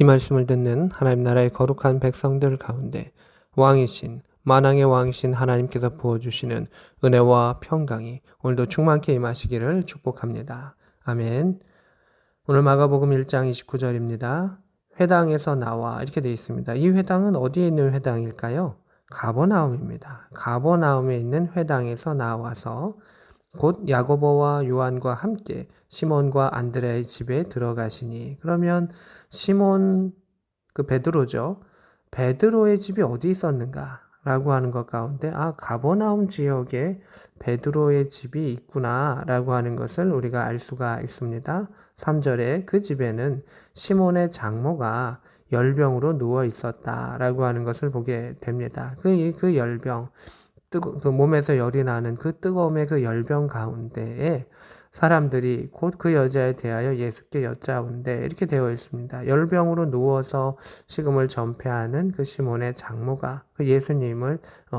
이 말씀을 듣는 하나님 나라의 거룩한 백성들 가운데 왕이신 만왕의 왕이신 하나님께서 부어주시는 은혜와 평강이 오늘도 충만케 임하시기를 축복합니다. 아멘. 오늘 마가복음 1장 29절입니다. 회당에서 나와 이렇게 되어 있습니다. 이 회당은 어디에 있는 회당일까요? 가버나움입니다. 가버나움에 있는 회당에서 나와서 곧 야고보와 요한과 함께 시몬과 안드레의 집에 들어가시니, 그러면 시몬 베드로죠. 베드로의 집이 어디 있었는가? 라고 하는 것 가운데 가버나움 지역에 베드로의 집이 있구나 라고 하는 것을 우리가 알 수가 있습니다. 3절에 그 집에는 시몬의 장모가 열병으로 누워 있었다 라고 하는 것을 보게 됩니다. 그 열병, 그 몸에서 열이 나는 그 뜨거움의 그 열병 가운데에 사람들이 곧 그 여자에 대하여 예수께 여짜온대 이렇게 되어 있습니다. 열병으로 누워서 식음을 전폐하는 그 시몬의 장모가 그 예수님을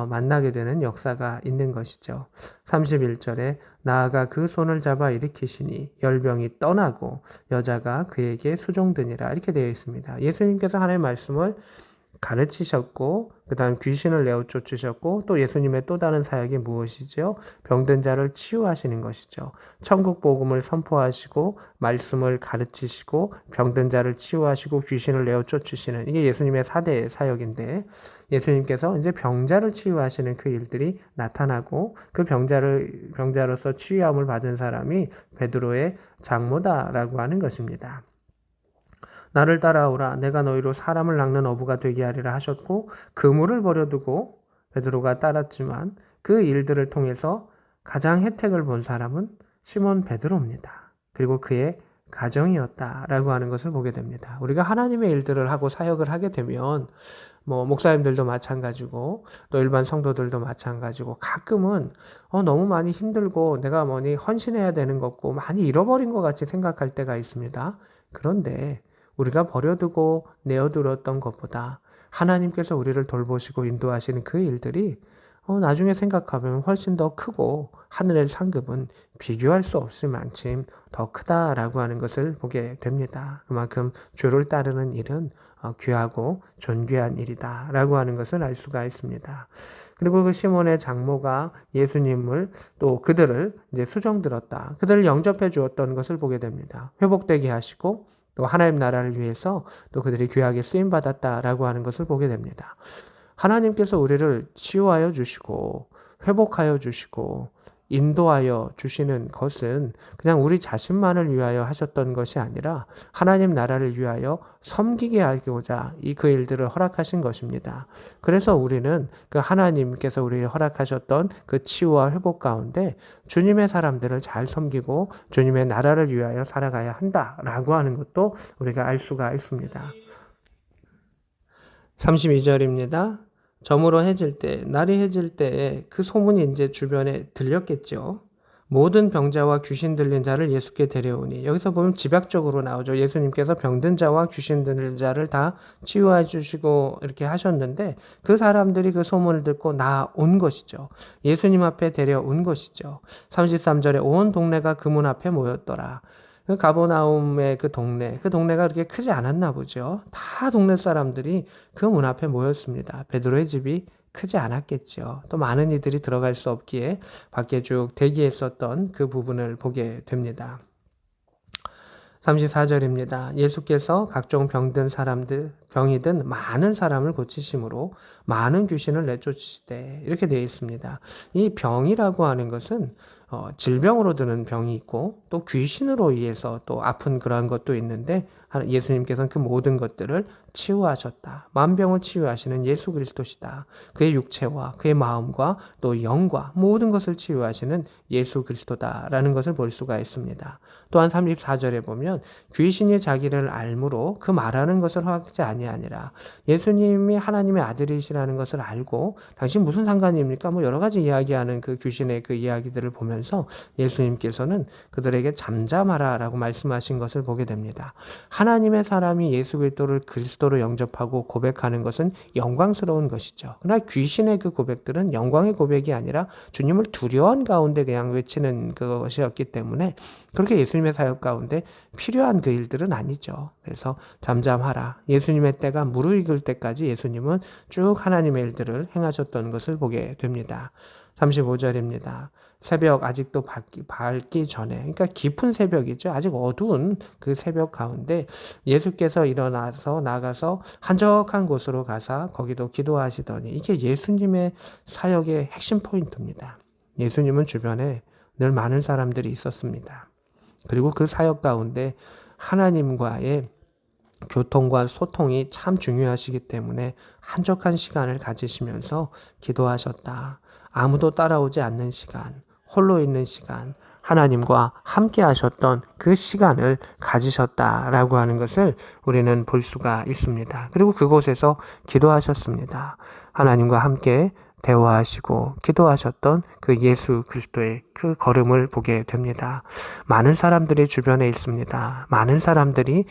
만나게 되는 역사가 있는 것이죠. 31절에 나아가 그 손을 잡아 일으키시니 열병이 떠나고 여자가 그에게 수종드니라 이렇게 되어 있습니다. 예수님께서 하나님의 말씀을 가르치셨고, 그 다음 귀신을 내어 쫓으셨고, 또 예수님의 또 다른 사역이 무엇이죠? 병든 자를 치유하시는 것이죠. 천국 복음을 선포하시고, 말씀을 가르치시고, 병든 자를 치유하시고, 귀신을 내어 쫓으시는, 이게 예수님의 4대 사역인데, 예수님께서 이제 병자를 치유하시는 그 일들이 나타나고, 그 병자로서 치유함을 받은 사람이 베드로의 장모다라고 하는 것입니다. 나를 따라오라. 내가 너희로 사람을 낚는 어부가 되게 하리라 하셨고, 그물을 버려두고 베드로가 따랐지만 그 일들을 통해서 가장 혜택을 본 사람은 시몬 베드로입니다. 그리고 그의 가정이었다라고 하는 것을 보게 됩니다. 우리가 하나님의 일들을 하고 사역을 하게 되면 목사님들도 마찬가지고 또 일반 성도들도 마찬가지고 가끔은 너무 많이 힘들고 내가 헌신해야 되는 것고 많이 잃어버린 것 같이 생각할 때가 있습니다. 그런데 우리가 버려두고 내어두었던 것보다 하나님께서 우리를 돌보시고 인도하시는 그 일들이 나중에 생각하면 훨씬 더 크고 하늘의 상급은 비교할 수 없을 만큼 더 크다라고 하는 것을 보게 됩니다. 그만큼 주를 따르는 일은 귀하고 존귀한 일이다라고 하는 것을 알 수가 있습니다. 그리고 그 시몬의 장모가 예수님을 또 그들을 이제 수종들었다. 그들을 영접해 주었던 것을 보게 됩니다. 회복되게 하시고 또 하나님 나라를 위해서 또 그들이 귀하게 쓰임받았다라고 하는 것을 보게 됩니다. 하나님께서 우리를 치유하여 주시고 회복하여 주시고 인도하여 주시는 것은 그냥 우리 자신만을 위하여 하셨던 것이 아니라 하나님 나라를 위하여 섬기게 하고자 그 일들을 허락하신 것입니다. 그래서 우리는 그 하나님께서 우리를 허락하셨던 그 치유와 회복 가운데 주님의 사람들을 잘 섬기고 주님의 나라를 위하여 살아가야 한다라고 하는 것도 우리가 알 수가 있습니다. 32절입니다. 저물어 해질 때, 날이 해질 때에 그 소문이 이제 주변에 들렸겠죠. 모든 병자와 귀신 들린 자를 예수께 데려오니, 여기서 보면 집약적으로 나오죠. 예수님께서 병든 자와 귀신 들린 자를 다 치유해 주시고 이렇게 하셨는데 그 사람들이 그 소문을 듣고 나온 것이죠. 예수님 앞에 데려온 것이죠. 33절에 온 동네가 그 문 앞에 모였더라. 그 가버나움의 그 동네가 그렇게 크지 않았나 보죠. 다 동네 사람들이 그 문 앞에 모였습니다. 베드로의 집이 크지 않았겠죠. 또 많은 이들이 들어갈 수 없기에 밖에 쭉 대기했었던 그 부분을 보게 됩니다. 34절입니다. 예수께서 각종 병든 사람들, 병이든 많은 사람을 고치심으로 많은 귀신을 내쫓으시되 이렇게 되어 있습니다. 이 병이라고 하는 것은 질병으로 드는 병이 있고 또 귀신으로 의해서 또 아픈 그러한 것도 있는데 예수님께서는 그 모든 것들을 치유하셨다. 만병을 치유하시는 예수 그리스도시다. 그의 육체와 그의 마음과 또 영과 모든 것을 치유하시는 예수 그리스도다라는 것을 볼 수가 있습니다. 또한 34절에 보면 귀신이 자기를 알므로 그 말하는 것을 허락하지 아니하니라. 예수님이 하나님의 아들이시라는 것을 알고 당신 무슨 상관입니까? 여러 가지 이야기하는 그 귀신의 그 이야기들을 보면서 예수님께서는 그들에게 잠잠하라라고 말씀하신 것을 보게 됩니다. 하나님의 사람이 예수 그리스도로 영접하고 고백하는 것은 영광스러운 것이죠. 그러나 귀신의 그 고백들은 영광의 고백이 아니라 주님을 두려워한 가운데 그냥 외치는 것이었기 때문에 그렇게 예수님 예수님의 사역 가운데 필요한 그 일들은 아니죠. 그래서 잠잠하라. 예수님의 때가 무르익을 때까지 예수님은 쭉 하나님의 일들을 행하셨던 것을 보게 됩니다. 35절입니다. 새벽 아직도 밝기 전에, 그러니까 깊은 새벽이죠. 아직 어두운 그 새벽 가운데 예수께서 일어나서 나가서 한적한 곳으로 가사 거기도 기도하시더니, 이게 예수님의 사역의 핵심 포인트입니다. 예수님은 주변에 늘 많은 사람들이 있었습니다. 그리고 그 사역 가운데 하나님과의 교통과 소통이 참 중요하시기 때문에 한적한 시간을 가지시면서 기도하셨다. 아무도 따라오지 않는 시간, 홀로 있는 시간, 하나님과 함께 하셨던 그 시간을 가지셨다라고 하는 것을 우리는 볼 수가 있습니다. 그리고 그곳에서 기도하셨습니다. 하나님과 함께 대화하시고 기도하셨던 그 예수 그리스도의 그 걸음을 보게 됩니다. 많은 사람들이 주변에 있습니다. 많은 사람들이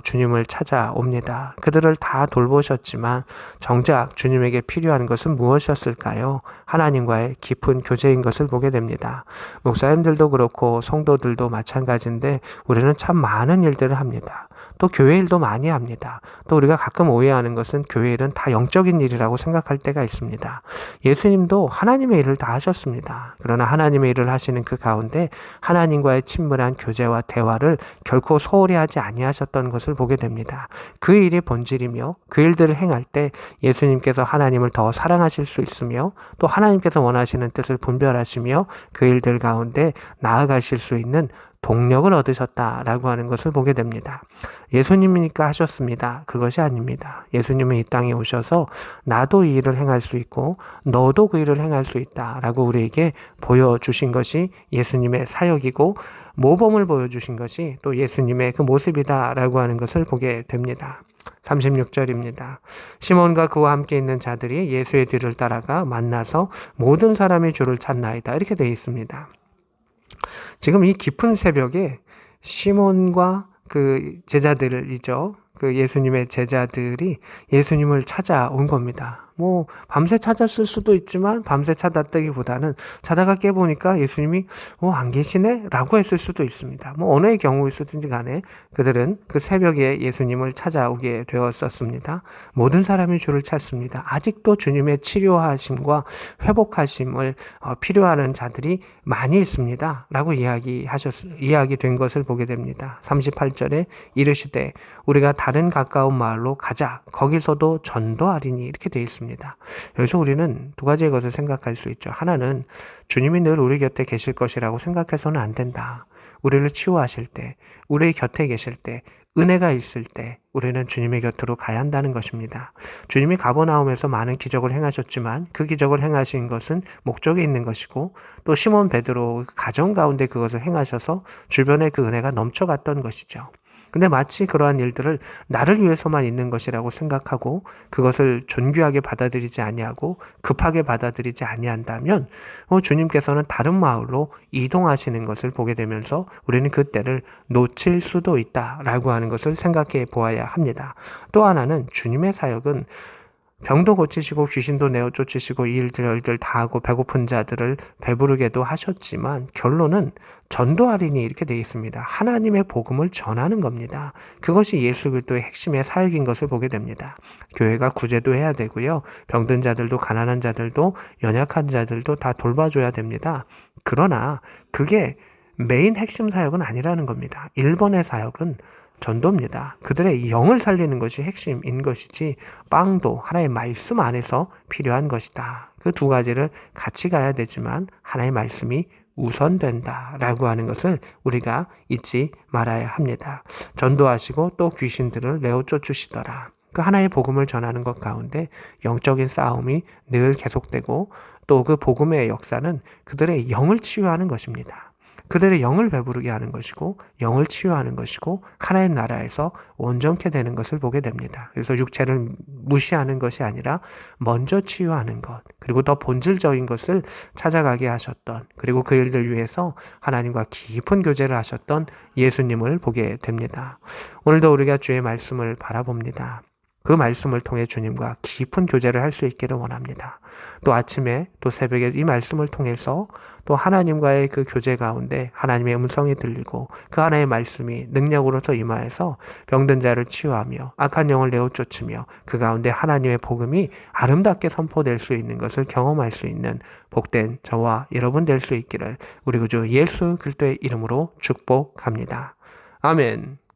주님을 찾아옵니다. 그들을 다 돌보셨지만 정작 주님에게 필요한 것은 무엇이었을까요? 하나님과의 깊은 교제인 것을 보게 됩니다. 목사님들도 그렇고 성도들도 마찬가지인데 우리는 참 많은 일들을 합니다. 또 교회 일도 많이 합니다. 또 우리가 가끔 오해하는 것은 교회 일은 다 영적인 일이라고 생각할 때가 있습니다. 예수님도 하나님의 일을 다 하셨습니다. 그러나 하나님의 일을 하시는 그 가운데 하나님과의 친밀한 교제와 대화를 결코 소홀히 하지 아니하셨던 것을 보게 됩니다. 그 일이 본질이며 그 일들을 행할 때 예수님께서 하나님을 더 사랑하실 수 있으며 또 하나님께서 원하시는 뜻을 분별하시며 그 일들 가운데 나아가실 수 있는 동력을 얻으셨다라고 하는 것을 보게 됩니다. 예수님이니까 하셨습니다. 그것이 아닙니다. 예수님은 이 땅에 오셔서 나도 이 일을 행할 수 있고 너도 그 일을 행할 수 있다라고 우리에게 보여주신 것이 예수님의 사역이고 모범을 보여주신 것이 또 예수님의 그 모습이다라고 하는 것을 보게 됩니다. 36절입니다. 시몬과 그와 함께 있는 자들이 예수의 뒤를 따라가 만나서 모든 사람이 주를 찾나이다. 이렇게 되어 있습니다. 지금 이 깊은 새벽에 시몬과 그 제자들이죠. 그 예수님의 제자들이 예수님을 찾아온 겁니다. 밤새 찾았을 수도 있지만 밤새 찾았다기보다는 자다가 깨보니까 예수님이 안 계시네? 라고 했을 수도 있습니다. 어느 경우였든지 간에 그들은 그 새벽에 예수님을 찾아오게 되었었습니다. 모든 사람이 주를 찾습니다. 아직도 주님의 치료하심과 회복하심을 필요하는 자들이 많이 있습니다. 라고 이야기된 것을 보게 됩니다. 38절에 이르시되 우리가 다른 가까운 마을로 가자. 거기서도 전도하리니 이렇게 되어 있습니다. 여기서 우리는 두 가지의 것을 생각할 수 있죠. 하나는 주님이 늘 우리 곁에 계실 것이라고 생각해서는 안 된다. 우리를 치유하실 때, 우리 곁에 계실 때, 은혜가 있을 때 우리는 주님의 곁으로 가야 한다는 것입니다. 주님이 가버나움에서 많은 기적을 행하셨지만 그 기적을 행하신 것은 목적이 있는 것이고 또 시몬 베드로 가정 가운데 그것을 행하셔서 주변에 그 은혜가 넘쳐갔던 것이죠. 근데 마치 그러한 일들을 나를 위해서만 있는 것이라고 생각하고 그것을 존귀하게 받아들이지 아니하고 급하게 받아들이지 아니한다면 주님께서는 다른 마을로 이동하시는 것을 보게 되면서 우리는 그 때를 놓칠 수도 있다라고 하는 것을 생각해 보아야 합니다. 또 하나는 주님의 사역은 병도 고치시고 귀신도 내어 쫓으시고 이 일들 다 하고 배고픈 자들을 배부르게도 하셨지만 결론은 전도하리니 이렇게 되어 있습니다. 하나님의 복음을 전하는 겁니다. 그것이 예수 그리스도의 핵심의 사역인 것을 보게 됩니다. 교회가 구제도 해야 되고요. 병든 자들도 가난한 자들도 연약한 자들도 다 돌봐줘야 됩니다. 그러나 그게 메인 핵심 사역은 아니라는 겁니다. 1번의 사역은 전도입니다. 그들의 영을 살리는 것이 핵심인 것이지 빵도 하나의 말씀 안에서 필요한 것이다. 그 두 가지를 같이 가야 되지만 하나의 말씀이 우선된다라고 하는 것을 우리가 잊지 말아야 합니다. 전도하시고 또 귀신들을 내어 쫓으시더라. 그 하나의 복음을 전하는 것 가운데 영적인 싸움이 늘 계속되고 또 그 복음의 역사는 그들의 영을 치유하는 것입니다. 그들의 영을 배부르게 하는 것이고 영을 치유하는 것이고 하나님 나라에서 온전케 되는 것을 보게 됩니다. 그래서 육체를 무시하는 것이 아니라 먼저 치유하는 것, 그리고 더 본질적인 것을 찾아가게 하셨던, 그리고 그 일들 위해서 하나님과 깊은 교제를 하셨던 예수님을 보게 됩니다. 오늘도 우리가 주의 말씀을 바라봅니다. 그 말씀을 통해 주님과 깊은 교제를 할 수 있기를 원합니다. 또 아침에 또 새벽에 이 말씀을 통해서 또 하나님과의 그 교제 가운데 하나님의 음성이 들리고 그 하나의 말씀이 능력으로서 임하여서 병든 자를 치유하며 악한 영을 내어 쫓으며 그 가운데 하나님의 복음이 아름답게 선포될 수 있는 것을 경험할 수 있는 복된 저와 여러분 될 수 있기를 우리 구주 예수 그리스도의 이름으로 축복합니다. 아멘.